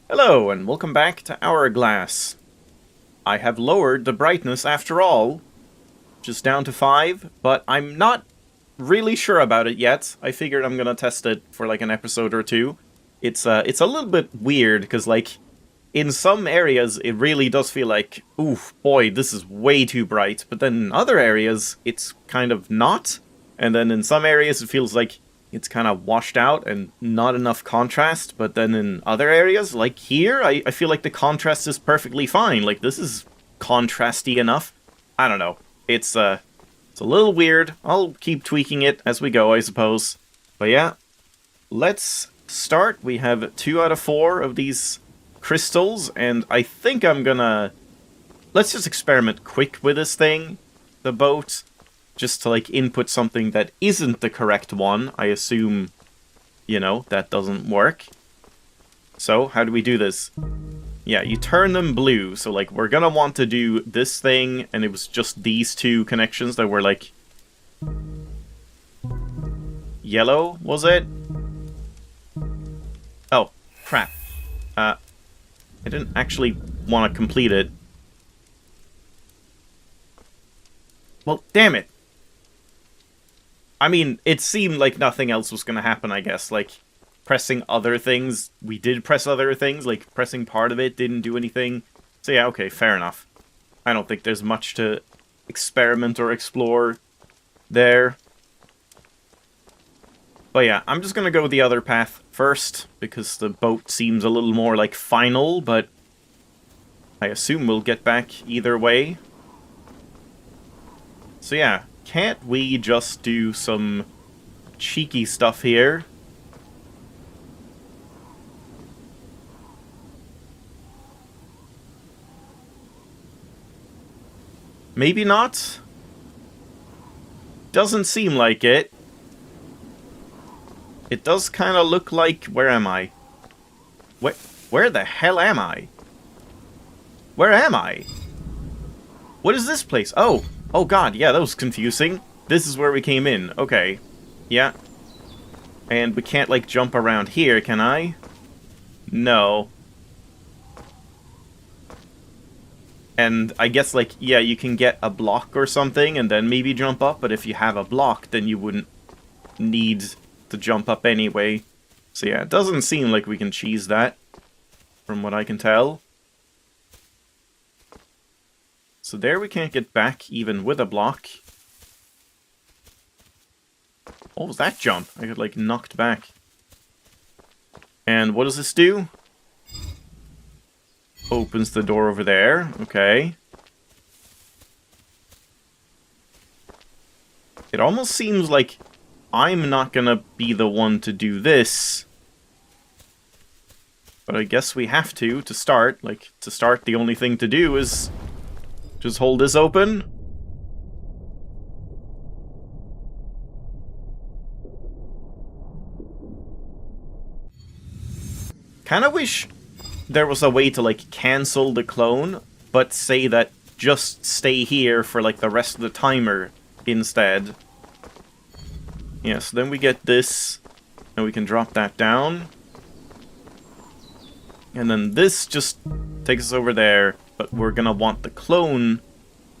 Hello, and welcome back to Hourglass. I have lowered the brightness after all, just down to 5, but I'm not really sure about it yet. I figured I'm gonna test it for like an episode or two. It's a little bit weird, because like, in some areas it really does feel like, oof, boy, this is way too bright, but then in other areas it's kind of not, and then in some areas it feels like it's kind of washed out and not enough contrast, but then in other areas, like here, I feel like the contrast is perfectly fine. Like, this is contrasty enough. I don't know. It's a little weird. I'll keep tweaking it as we go, I suppose. But yeah, let's start. We have 2 out of 4 of these crystals, and I think I'm gonna... Let's just experiment quick with this thing, the boat. Just to, like, input something that isn't the correct one. I assume, you know, that doesn't work. So, how do we do this? Yeah, you turn them blue. So, like, we're gonna want to do this thing, and it was just these 2 connections that were, like... yellow, was it? Oh, crap. I didn't actually want to complete it. Well, damn it. I mean, it seemed like nothing else was gonna happen, I guess. Like, pressing other things, we did press other things, like, pressing part of it didn't do anything. So yeah, okay, fair enough. I don't think there's much to experiment or explore there. But yeah, I'm just gonna go the other path first, because the boat seems a little more, like, final, but I assume we'll get back either way. So yeah. Can't we just do some cheeky stuff here? Maybe not? Doesn't seem like it. It does kind of look like... Where am I? Where the hell am I? Where am I? What is this place? Oh! Oh god, yeah, that was confusing. This is where we came in. Okay. Yeah. And we can't, like, jump around here, can I? No. And I guess, like, yeah, you can get a block or something and then maybe jump up, but if you have a block, then you wouldn't need to jump up anyway. So yeah, it doesn't seem like we can cheese that, from what I can tell. So there we can't get back even with a block. What was that jump? I got, like, knocked back. And what does this do? Opens the door over there. Okay. It almost seems like I'm not gonna be the one to do this. But I guess we have to start. Like, to start, the only thing to do is... just hold this open. Kinda wish there was a way to, like, cancel the clone, but say that just stay here for, like, the rest of the timer instead. Yeah, so then we get this, and we can drop that down. And then this just takes us over there. But we're gonna want the clone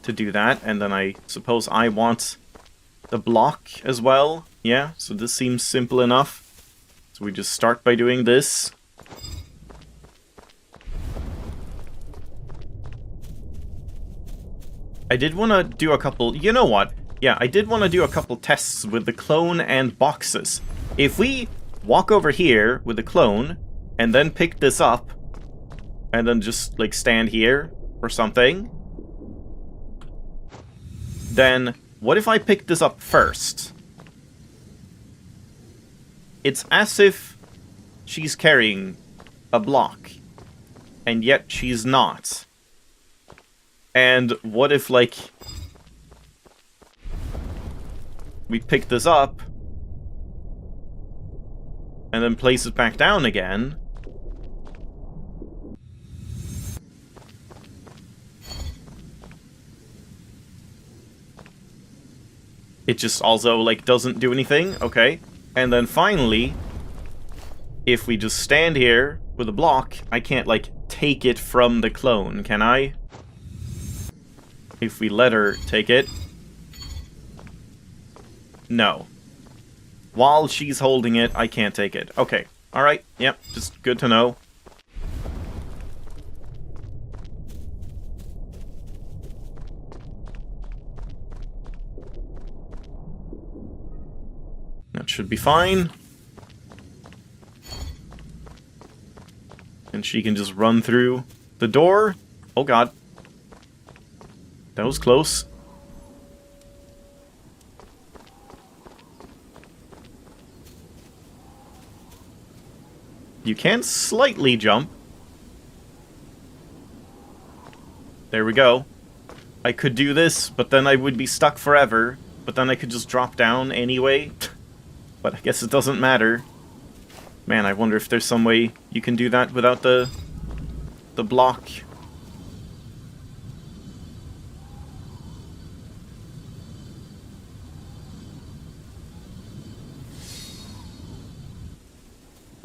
to do that, and then I suppose I want the block as well. Yeah, so this seems simple enough. So we just start by doing this. I did want to do a couple... You know what? Yeah, I did want to do a couple tests with the clone and boxes. If we walk over here with the clone, and then pick this up, and then just, like, stand here or something, then what if I pick this up first? It's as if she's carrying a block, and yet she's not. And what if, like, we pick this up, and then place it back down again? It just also, like, doesn't do anything. Okay. And then finally, if we just stand here with a block, I can't, like, take it from the clone, can I? If we let her take it. No. While she's holding it, I can't take it. Okay. Alright. Yep. Just good to know. That should be fine. And she can just run through the door. Oh god. That was close. You can slightly jump. There we go. I could do this, but then I would be stuck forever. But then I could just drop down anyway. But I guess it doesn't matter. Man, I wonder if there's some way you can do that without the block.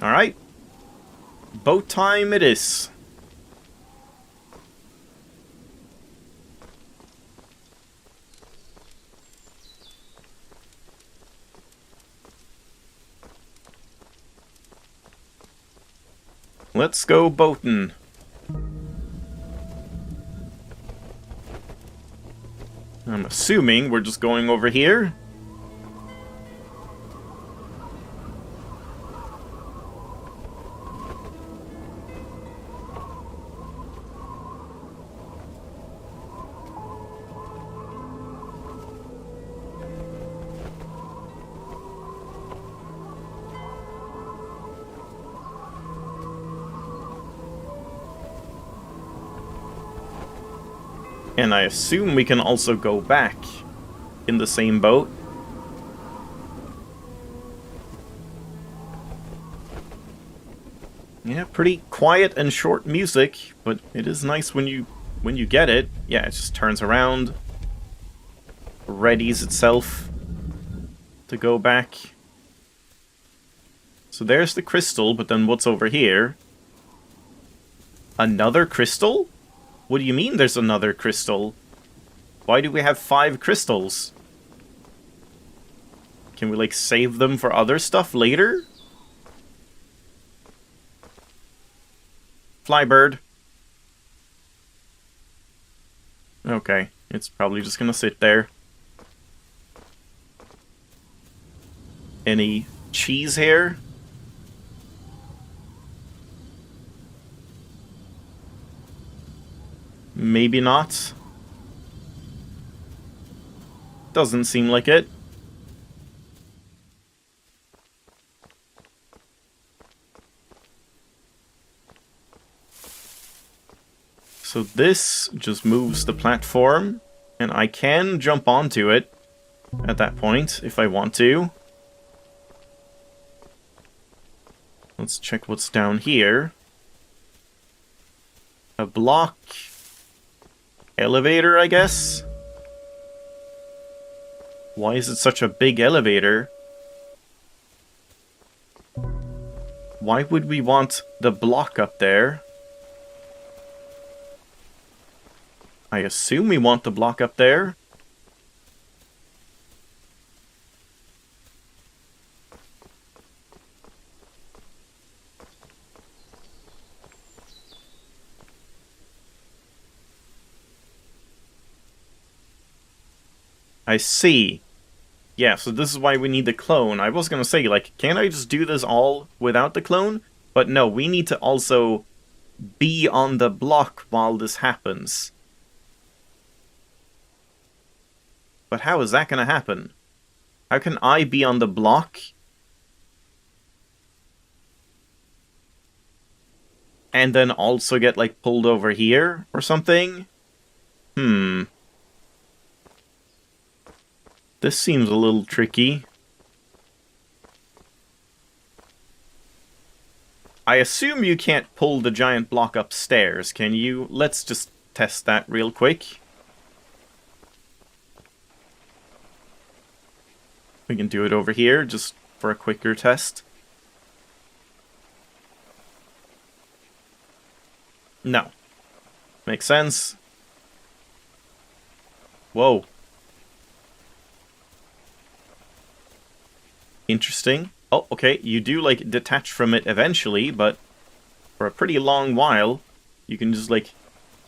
Alright. Boat time it is. Let's go boatin'. I'm assuming we're just going over here. And I assume we can also go back in the same boat. Yeah, pretty quiet and short music, but it is nice when you get it. Yeah, it just turns around, readies itself to go back. So there's the crystal, but then what's over here? Another crystal? What do you mean there's another crystal? Why do we have 5 crystals? Can we, like, save them for other stuff later? Flybird. Okay, it's probably just gonna sit there. Any cheese here? Maybe not. Doesn't seem like it. So this just moves the platform, and I can jump onto it at that point if I want to. Let's check what's down here. A block elevator, I guess? Why is it such a big elevator? Why would we want the block up there? I assume we want the block up there. I see. Yeah, so this is why we need the clone. I was gonna say, like, can't I just do this all without the clone? But no, we need to also be on the block while this happens. But how is that gonna happen? How can I be on the block and then also get, like, pulled over here or something? This seems a little tricky. I assume you can't pull the giant block upstairs, can you? Let's just test that real quick. We can do it over here, just for a quicker test. No. Makes sense. Whoa. Interesting. Oh, okay, you do, like, detach from it eventually, but for a pretty long while, you can just, like,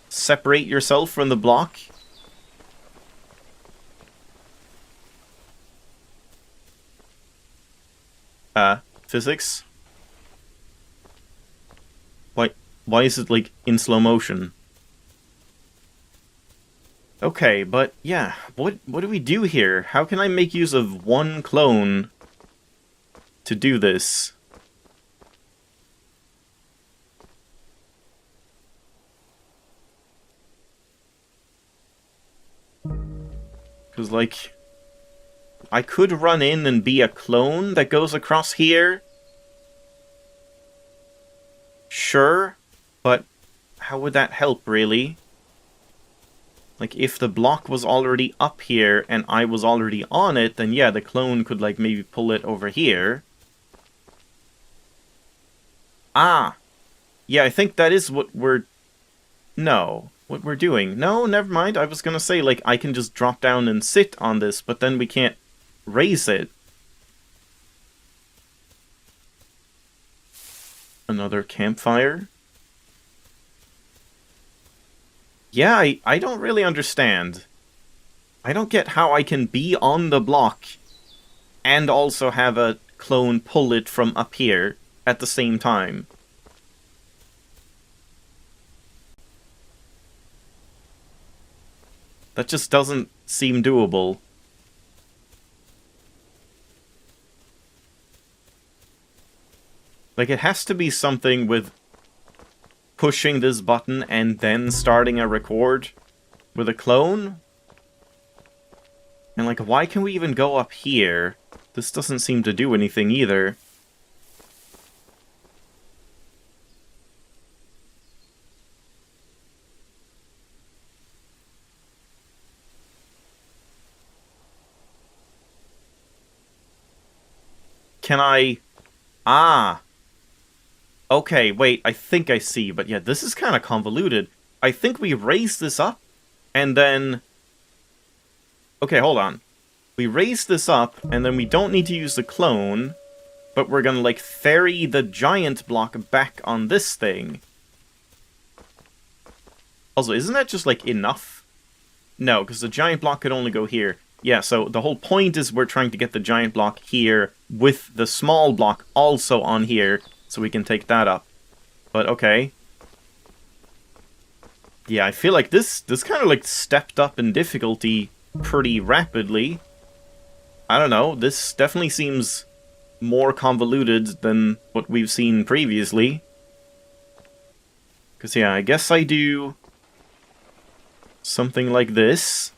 separate yourself from the block. Physics? Why is it, like, in slow motion? Okay, but, yeah, what do we do here? How can I make use of one clone to do this? Because, like, I could run in and be a clone that goes across here. Sure, but how would that help, really? Like, if the block was already up here and I was already on it, then yeah, the clone could, like, maybe pull it over here. Ah! Yeah, I think that is what we're... No. What we're doing. No, never mind. I was gonna say, like, I can just drop down and sit on this, but then we can't raise it. Another campfire? Yeah, I don't really understand. I don't get how I can be on the block and also have a clone pull it from up here at the same time. That just doesn't seem doable. Like, it has to be something with pushing this button and then starting a record with a clone? And, like, why can we even go up here? This doesn't seem to do anything either. Can I... Ah! Okay, wait, I think I see, but yeah, this is kind of convoluted. I think we raise this up, and then... Okay, hold on. We raise this up, and then we don't need to use the clone, but we're gonna, like, ferry the giant block back on this thing. Also, isn't that just, like, enough? No, because the giant block could only go here. Yeah, so the whole point is we're trying to get the giant block here with the small block also on here, so we can take that up. But okay. Yeah, I feel like this kind of, like, stepped up in difficulty pretty rapidly. I don't know, this definitely seems more convoluted than what we've seen previously. Because, yeah, I guess I do something like this.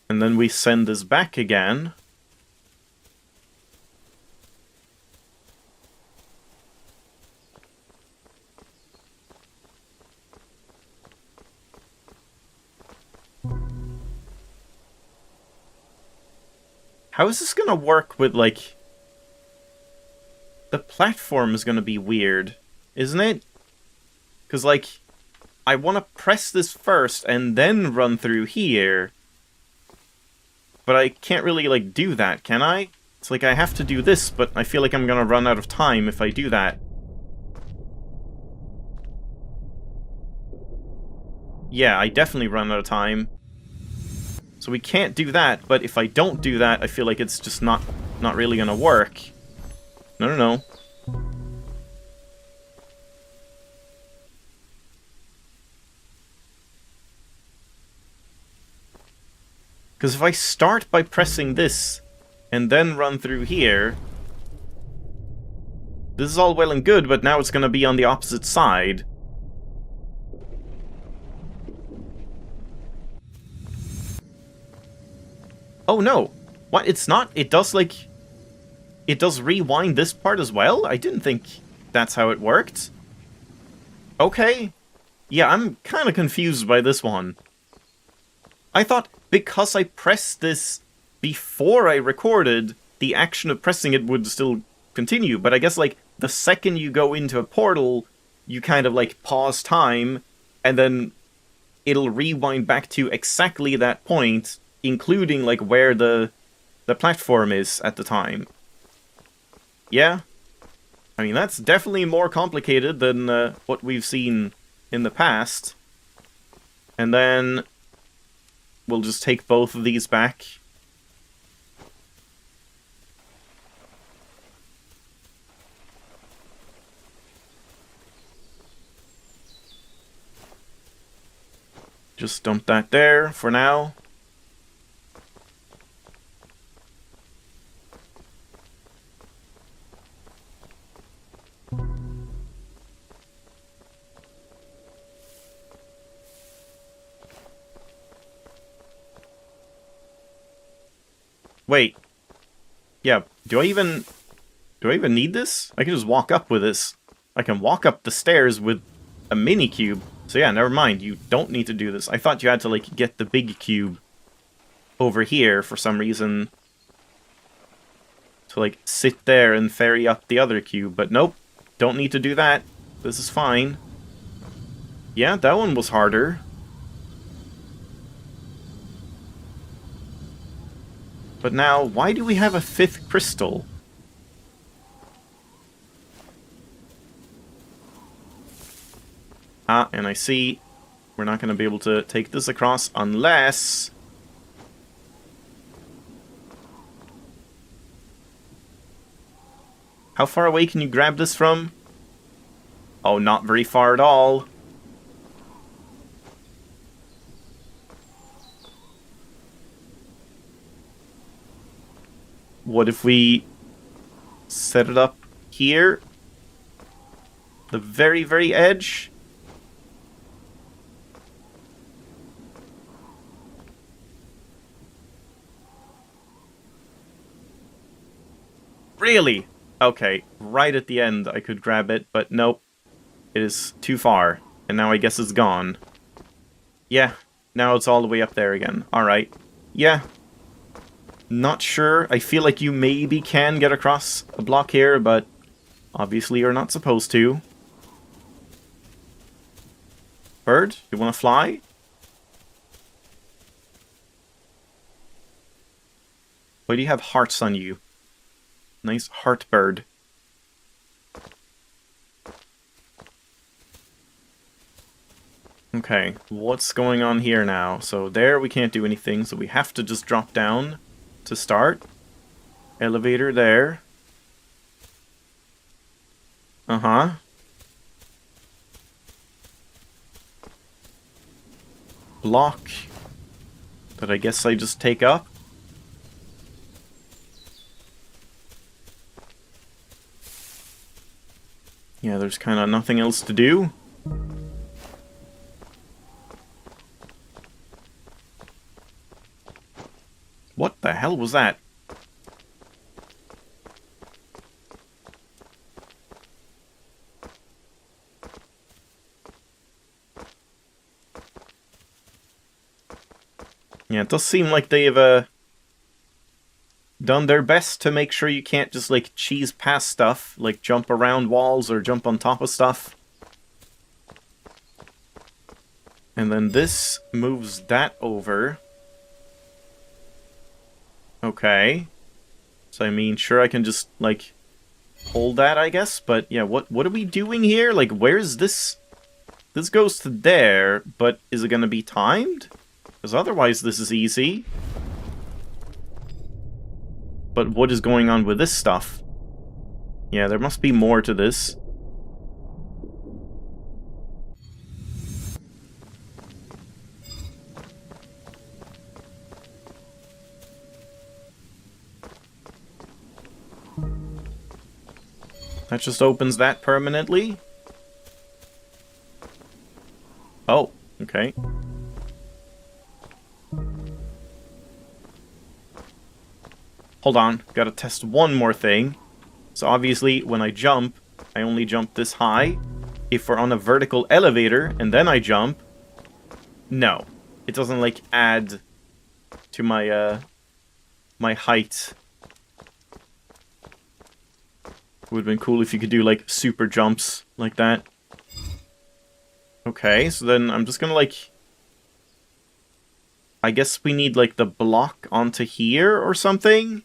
And then we send this back again. How is this gonna work with, like... The platform is gonna be weird, isn't it? Because, like, I want to press this first and then run through here. But I can't really, like, do that, can I? It's like I have to do this, but I feel like I'm gonna run out of time if I do that. Yeah, I definitely run out of time. So we can't do that, but if I don't do that, I feel like it's just not really gonna work. No. Because if I start by pressing this, and then run through here... This is all well and good, but now it's gonna be on the opposite side. Oh no! What? It's not? It does, like... It does rewind this part as well? I didn't think that's how it worked. Okay. Yeah, I'm kind of confused by this one. I thought because I pressed this before I recorded, the action of pressing it would still continue. But I guess, like, the second you go into a portal, you kind of, like, pause time, and then it'll rewind back to exactly that point, including, like, where the platform is at the time. Yeah? I mean, that's definitely more complicated than what we've seen in the past. And then we'll just take both of these back. Just dump that there for now. Wait. Yeah, do I even need this? I can just walk up with this. I can walk up the stairs with a mini cube. So yeah, never mind. You don't need to do this. I thought you had to, like, get the big cube over here for some reason. To, like, sit there and ferry up the other cube. But nope. Don't need to do that. This is fine. Yeah, that one was harder. But now, why do we have a 5th crystal? Ah, and I see we're not going to be able to take this across unless... How far away can you grab this from? Oh, not very far at all. What if we set it up here? The very, very edge? Really? Okay, right at the end I could grab it, but nope. It is too far, and now I guess it's gone. Yeah, now it's all the way up there again. Alright. Yeah. Not sure. I feel like you maybe can get across a block here, but obviously you're not supposed to. Bird, you want to fly? Why do you have hearts on you? Nice heart bird. Okay, what's going on here now? So there we can't do anything, so we have to just drop down to start. Elevator there. Uh-huh. Block. That I guess I just take up. Yeah, there's kind of nothing else to do. What the hell was that? Yeah, it does seem like they've done their best to make sure you can't just, like, cheese past stuff, like jump around walls or jump on top of stuff. And then this moves that over. Okay. So, I mean, sure, I can just, like, hold that, I guess, but yeah, what are we doing here? Like, where's this? This goes to there, but is it gonna be timed? Because otherwise this is easy. But what is going on with this stuff? Yeah, there must be more to this. That just opens that permanently? Oh, okay. Hold on, gotta test one more thing. So obviously, when I jump, I only jump this high. If we're on a vertical elevator, and then I jump... No. It doesn't, like, add to my, my height. Would have been cool if you could do, like, super jumps like that. Okay, so then I'm just gonna, like... I guess we need, like, the block onto here or something?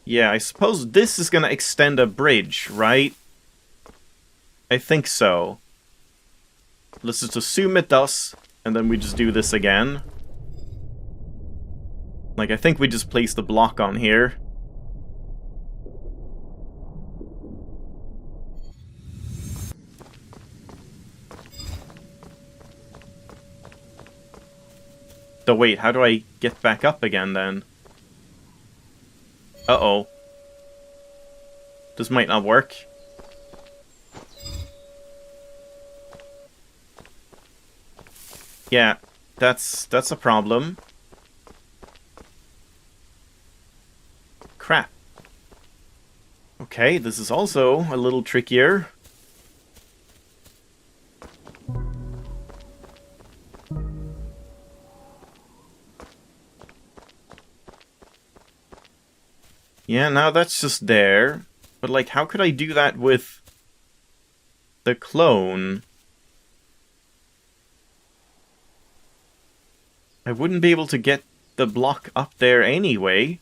Yeah, I suppose this is gonna extend a bridge, right? I think so. Let's just assume it does, and then we just do this again. Like, I think we just place the block on here. So wait, how do I get back up again then? Uh-oh. This might not work. Yeah, that's a problem. Crap. Okay, this is also a little trickier. Yeah, now that's just there. But, like, how could I do that with the clone? I wouldn't be able to get the block up there anyway.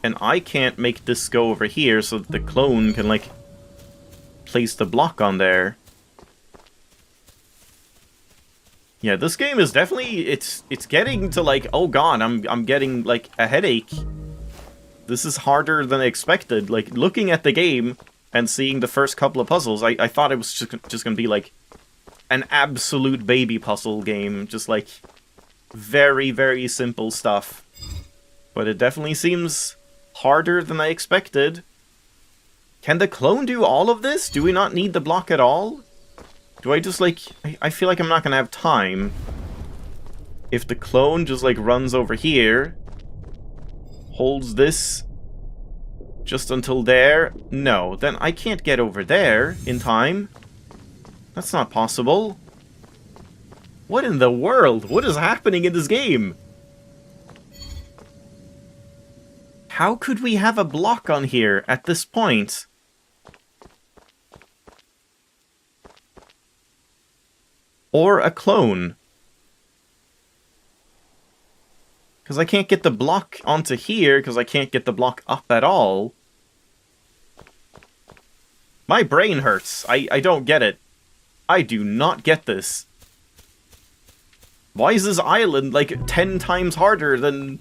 And I can't make this go over here so that the clone can, like, place the block on there. Yeah, this game is definitely, it's getting to, like, oh god, I'm getting, like, a headache. This is harder than I expected. Like, looking at the game and seeing the first couple of puzzles, I thought it was just gonna be, like, an absolute baby puzzle game. Just, like, very, very simple stuff. But it definitely seems harder than I expected. Can the clone do all of this? Do we not need the block at all? Do I just, like... I feel like I'm not gonna have time. If the clone just, like, runs over here... holds this... just until there... No, then I can't get over there in time. That's not possible. What in the world? What is happening in this game? How could we have a block on here at this point? Or a clone? Because I can't get the block onto here, because I can't get the block up at all. My brain hurts. I don't get it. I do not get this. Why is this island, like, 10 times harder than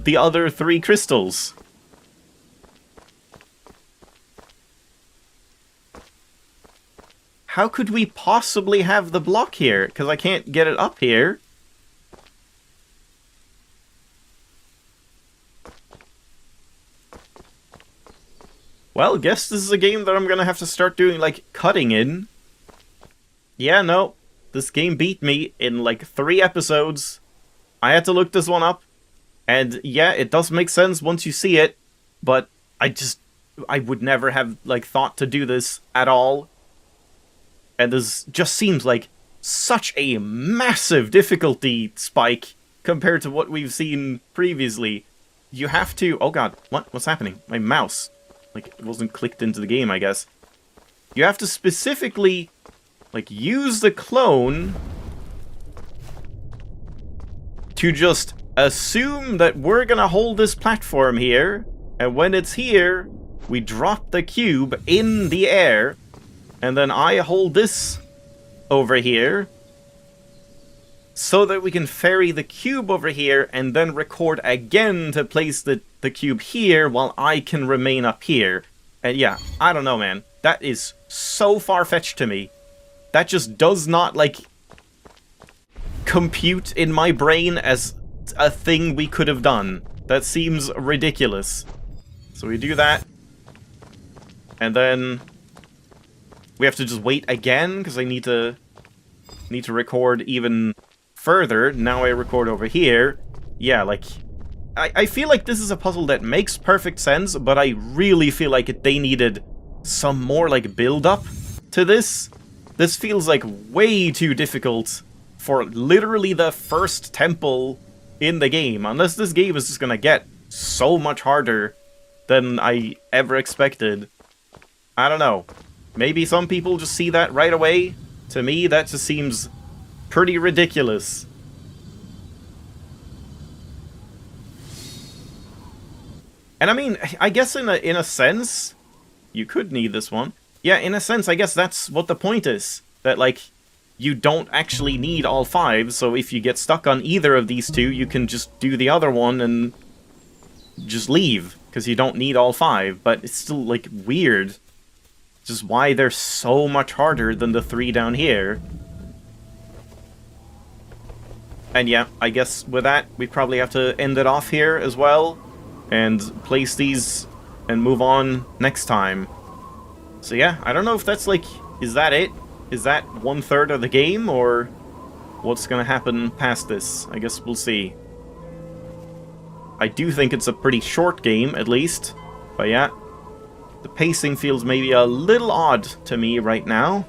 the other 3 crystals? How could we possibly have the block here? Because I can't get it up here. Well, guess this is a game that I'm gonna have to start doing, like, cutting in. Yeah, no. This game beat me in, like, 3 episodes. I had to look this one up. And, yeah, it does make sense once you see it. But I would never have, like, thought to do this at all. And this just seems like such a massive difficulty spike compared to what we've seen previously. You have to... Oh god, what's happening? My mouse. Like, it wasn't clicked into the game, I guess. You have to specifically, like, use the clone to just assume that we're gonna hold this platform here, and when it's here, we drop the cube in the air, and then I hold this over here, so that we can ferry the cube over here, and then record again to place the cube here, while I can remain up here. And yeah, I don't know, man. That is so far-fetched to me. That just does not, like, compute in my brain as a thing we could have done. That seems ridiculous. So we do that. And then we have to just wait again, because I need to record even further. Now I record over here. Yeah, like, I feel like this is a puzzle that makes perfect sense, but I really feel like they needed some more, like, build-up to this. This feels like way too difficult for literally the first temple in the game. Unless this game is just gonna get so much harder than I ever expected. I don't know. Maybe some people just see that right away. To me, that just seems pretty ridiculous. And I mean, I guess in a sense, you could need this one. Yeah, in a sense, I guess that's what the point is. That, like, you don't actually need all 5, so if you get stuck on either of these 2, you can just do the other one and just leave, because you don't need all 5. But it's still, like, weird. Just why they're so much harder than the 3 down here. And yeah, I guess with that, we probably have to end it off here as well, and place these and move on next time. So yeah, I don't know if that's like, is that it? Is that 1/3 of the game, or what's gonna happen past this? I guess we'll see. I do think it's a pretty short game, at least. But yeah, the pacing feels maybe a little odd to me right now.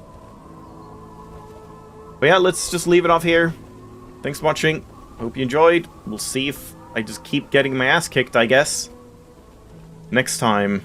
But yeah, let's just leave it off here. Thanks for watching. Hope you enjoyed. We'll see if I just keep getting my ass kicked, I guess, next time.